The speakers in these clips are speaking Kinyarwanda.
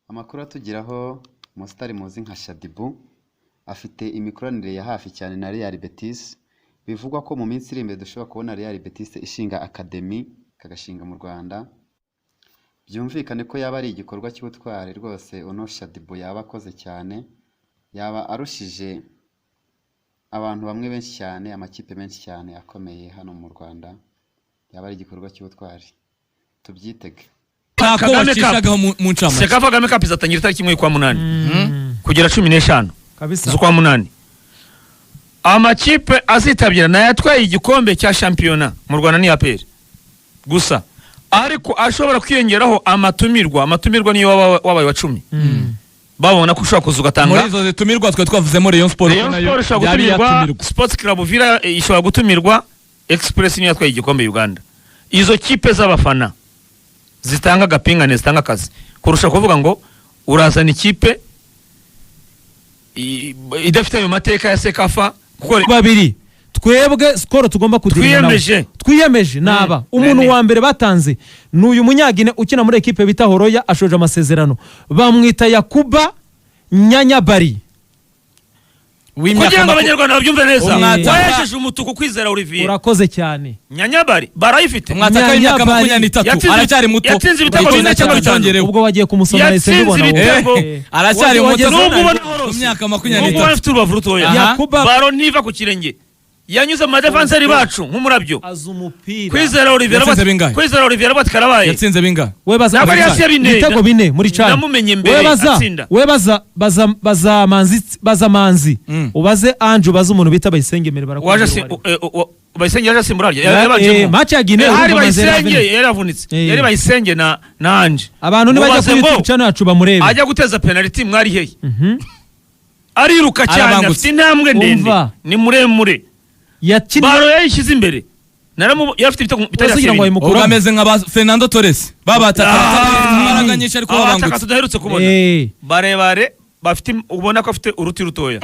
Amakuru atugeraho umusitari muzi nka Shadibu afite imikoranire ya hafi cyane na Real Betis, bivugwa ko mu minsi iri imbere dushobora kubona Real Betis ishinga academy kagashinga mu Rwanda. Byumvikane ko yaba ari igikorwa cy'ubutwari rwose uno Shadibu yaba akoze cyane, yaba arushije abantu bamwe benshi cyane, amakipe menshi cyane akomeye hano mu Rwanda, yaba ari igikorwa cy'ubutwari, tubyitege. Kagame Cup Kagame Cup izatangira itariki 1 kugera 15 z'ukwa munani. Amakipe azitabira na yatwaye igikombe cya shampiyona mu Rwanda ni APR gusa, ariko ashobora kwiyongeraho amatumirwa niyo wabaye wa 10. Babona ko ushaka kuzugatanga muri izo zitumirwa twe twavuzemo Rayon Sport nayo yari yatumirwa, Sports Club Villa ishobora gutumirwa, Express niyo yatwaye igikombe Uganda. Izo kipe z'abafana zitanga gapingane, zitanga akazi kurusha kuvuga ngo urazana ikipe idafite ayo mateka ya Sekafa. Kuko babiri twebwe skoro tugomba kudirina twiyemeje naba umuntu wa mbere batanze n'uyu munyagine ukina muri equipe bita Horoya, ashoje amasezerano, bamwita Yakuba Nyanyabari. Kugira ngo abanyarwanda babyumve neza, wayejeje umutuku Kwizera Olivier. Urakoze cyane. Nyanyabari barayifite, mwataka imyaka 23 aracyari muto, yatsinze ibitego byinshi ubwo wagiye kumusoma nahise mbibona aracyari muto mu myaka 23 ubwo afite urubavu rutoya. Baro niva ku kirenge yanyuze mu defenseri bacu nk'umurabyo. Kwizera Olivier abatkarabaye yatsinze binga we baza ibitego 4 muri cyane. Namumenye mbere atsinda. We baza manzi ubaze Ange, ubaze umuntu bita Bayisenge mbere barakora. Bayisenge yaje simuraryo yabanje match ya Guinea yari Bayisenge na Ange. Abantu ni bajya kuri YouTube channel yacu bamurebe, ajya guteza penalty mwari hehe. Ariruka cyane afite intambwe ndende, ni muremure. Baro yayishyize imbere yafite ibitego bitari urameze nka Fernando Torres babataka nyinshi ariko babangutse tudaherutse kubona barebare bafite, ubona ko afite uruti rutoya.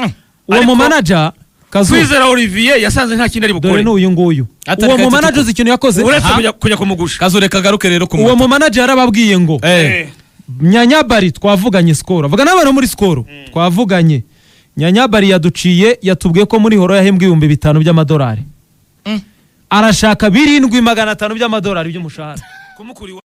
Uwo mu manager Kwizera Olivier yasanze nta kindi ari bukore. Dore n'uyu nguyu uwo mu manager ikintu yakoze uretse kujya kumugusha. Kazoreka garuke rero ku uwo mu manager yarababwiye ngo Nyanyabari twavuganye skoro, vuga n'abantu muri skoro twavuganye. Nyanyabari yaduciye yatubwiye ko muri Horo yahembwe 5,000 by'amadolari, arashaka 7,500 by'amadolari by'umushahara.